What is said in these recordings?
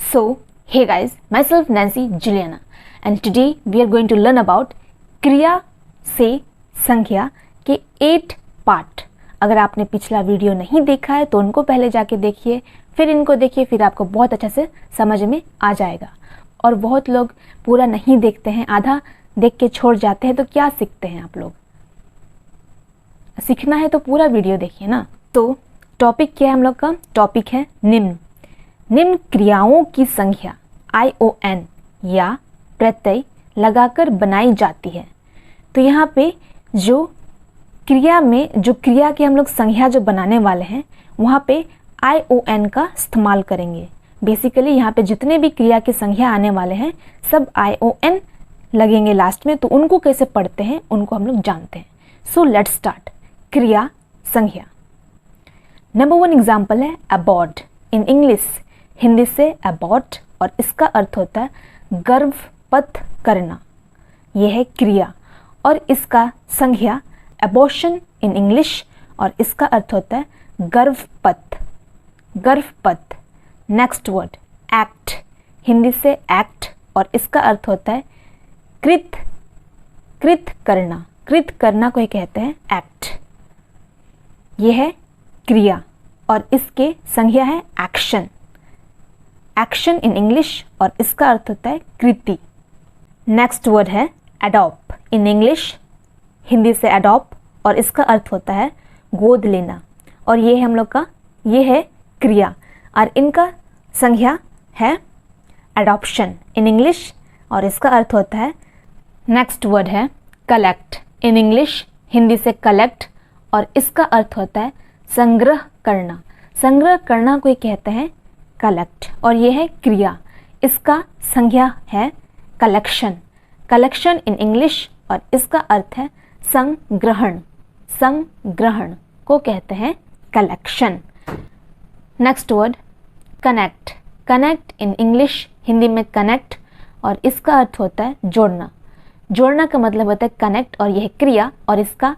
So, hey guys, myself Nancy Juliana and today we are going to learn about क्रिया से संख्या के 8 part. अगर आपने पिछला वीडियो नहीं देखा है तो उनको पहले जाके देखिए, फिर इनको देखिए, फिर आपको बहुत अच्छा से समझ में आ जाएगा। और बहुत लोग पूरा नहीं देखते हैं, आधा देख के छोड़ जाते हैं, तो क्या सीखते हैं आप लोग? सीखना है तो पूरा वीडियो देखिए ना। तो टॉपिक क्या है हम लोग का? टॉपिक है निम्न। निम्न क्रियाओं की संख्या ION या प्रत्यय लगाकर बनाई जाती है। तो यहाँ पे जो क्रिया की हम लोग संख्या जो बनाने वाले हैं वहाँ पे ION का इस्तेमाल करेंगे। बेसिकली यहाँ पे जितने भी क्रिया की संख्या आने वाले हैं सब ION लगेंगे लास्ट में। तो उनको कैसे पढ़ते हैं उनको हम लोग जानते हैं। So let's start. क्रिया संख्या। नंबर 1 एग्जाम्पल है अबॉर्ट। इन इंग्लिश हिंदी से अबॉर्ट और इसका अर्थ होता है गर्भपत करना। यह है क्रिया और इसका संज्ञा अबॉर्शन इन इंग्लिश और इसका अर्थ होता है गर्भपत। गर्भपत। Next word act. हिंदी से एक्ट और इसका अर्थ होता है कृत करना। कृत करना को कहते हैं एक्ट। यह है क्रिया और इसके संज्ञा है एक्शन। एक्शन इन इंग्लिश और इसका अर्थ होता है कृति। नेक्स्ट वर्ड है अडॉप्ट। इन इंग्लिश हिंदी से अडॉप्ट और इसका अर्थ होता है गोद लेना। और ये हम लोग का ये है क्रिया और इनका संज्ञा है अडॉप्शन इन इंग्लिश और इसका अर्थ होता है। नेक्स्ट वर्ड है कलेक्ट। इन इंग्लिश हिंदी से कलेक्ट और इसका अर्थ होता है संग्रह करना। संग्रह करना को कहते हैं कलेक्ट और यह है क्रिया। इसका संज्ञा है कलेक्शन। कलेक्शन इन इंग्लिश और इसका अर्थ है संग्रहण। संग्रहण को कहते हैं collection. Next word connect. Connect in English Hindi में कनेक्ट और इसका अर्थ होता है जोड़ना। जोड़ना का मतलब होता है कनेक्ट और यह क्रिया और इसका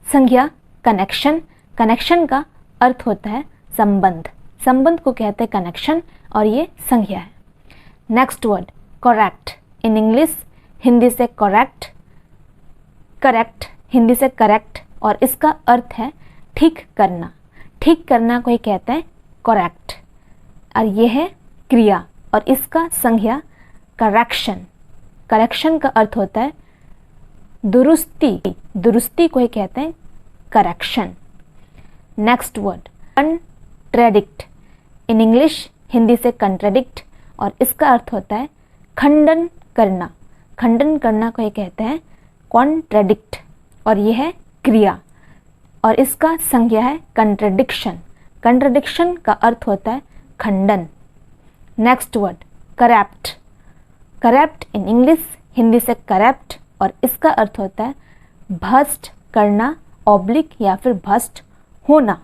संज्ञा कनेक्शन। कनेक्शन का अर्थ होता है संबंध। संबंध को कहते हैं कनेक्शन और ये संज्ञा है। Next word correct. इन इंग्लिश हिंदी से करेक्ट। करेक्ट हिंदी से करेक्ट और इसका अर्थ है ठीक करना। ठीक करना को ही कहते हैं करेक्ट और यह है क्रिया और इसका संज्ञा करेक्शन। करेक्शन का अर्थ होता है दुरुस्ती। दुरुस्ती को ही कहते हैं correction. Next word contradict. In English Hindi से कंट्रेडिक्ट और इसका अर्थ होता है खंडन करना। खंडन करना को ये कहते हैं कॉन्ट्रेडिक्ट और यह है क्रिया और इसका संज्ञा है कंट्रडिक्शन। कंट्रडिक्शन का अर्थ होता है खंडन। Next word corrupt. करप्ट इन इंग्लिश हिंदी से करप्ट और इसका अर्थ होता है भ्रष्ट करना ऑब्लिक या फिर भ्रष्ट होना।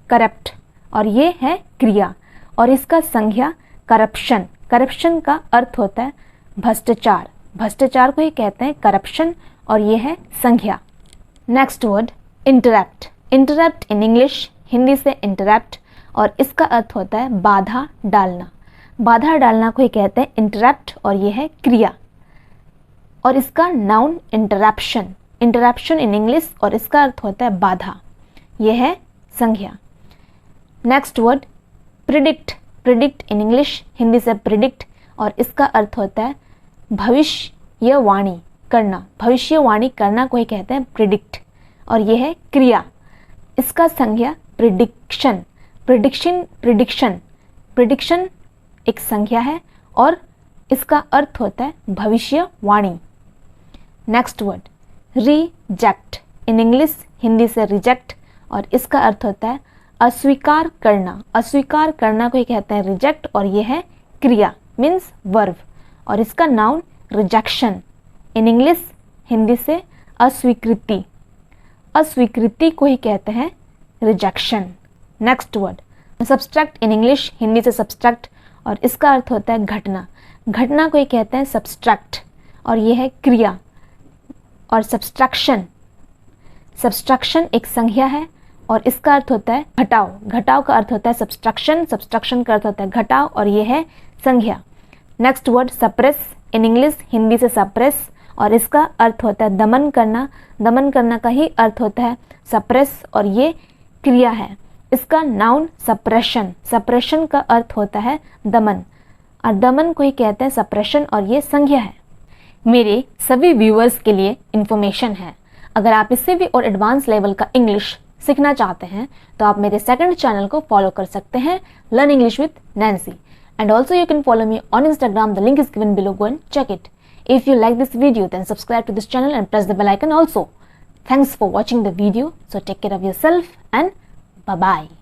करप्ट और ये है क्रिया और इसका संज्ञा करप्शन। करप्शन का अर्थ होता है भ्रष्टाचार। भ्रष्टाचार को ही कहते हैं करप्शन और ये है संज्ञा। Next word interrupt. इंटरप्ट इन इंग्लिश हिंदी से इंटरप्ट और इसका अर्थ होता है बाधा डालना। बाधा डालना को ही कहते हैं इंटरप्ट और ये है क्रिया और इसका noun interruption. Interruption in English और इसका अर्थ होता है बाधा। यह है संज्ञा। Next word predict. प्रिडिक्ट इन इंग्लिश हिंदी से प्रिडिक्ट और इसका अर्थ होता है भविष्यवाणी करना। भविष्यवाणी करना को ही कहते हैं प्रिडिक्ट और यह है क्रिया। इसका संज्ञा प्रिडिक्शन। प्रिडिक्शन प्रिडिक्शन एक संज्ञा है और इसका अर्थ होता है भविष्यवाणी। Next word reject. इन इंग्लिश हिंदी से रिजेक्ट और इसका अर्थ होता है अस्वीकार करना। अस्वीकार करना को ही कहते हैं रिजेक्ट और यह है क्रिया मीन्स वर्ब और इसका नाउन रिजेक्शन। इन इंग्लिश हिंदी से अस्वीकृति। अस्वीकृति को ही कहते हैं रिजेक्शन। Next word subtract. इन इंग्लिश हिंदी से सब्सट्रैक्ट और इसका अर्थ होता है घटना। घटना को ही कहते हैं सब्सट्रैक्ट और यह है क्रिया और सब्सट्रैक्शन। सब्सट्रैक्शन एक संज्ञा है और इसका अर्थ होता है घटाव। घटाव का अर्थ होता है सब्सट्रैक्शन। सब्सट्रैक्शन का अर्थ होता है घटाव और ये है संज्ञा। नेक्स्ट वर्ड सप्रेस, इन इंग्लिश हिंदी से सप्रेस, और इसका अर्थ होता है दमन करना। दमन करना का ही अर्थ होता है सप्रेस, और ये क्रिया है। इसका नाउन सप्रेशन, सप्रेशन का अर्थ होता है दमन, और दमन को ही कहते हैं सप्रेशन, और ये संज्ञा है। मेरे सभी व्यूअर्स के लिए इन्फॉर्मेशन है, अगर आप इससे भी और एडवांस लेवल का इंग्लिश सीखना चाहते हैं तो आप मेरे सेकंड चैनल को फॉलो कर सकते हैं, learn English with Nancy, and also you can follow me on Instagram, the link is given below, go and check it. If you like this video, then subscribe to this channel and press the bell icon also. Thanks for watching the video, so take care of yourself and bye bye.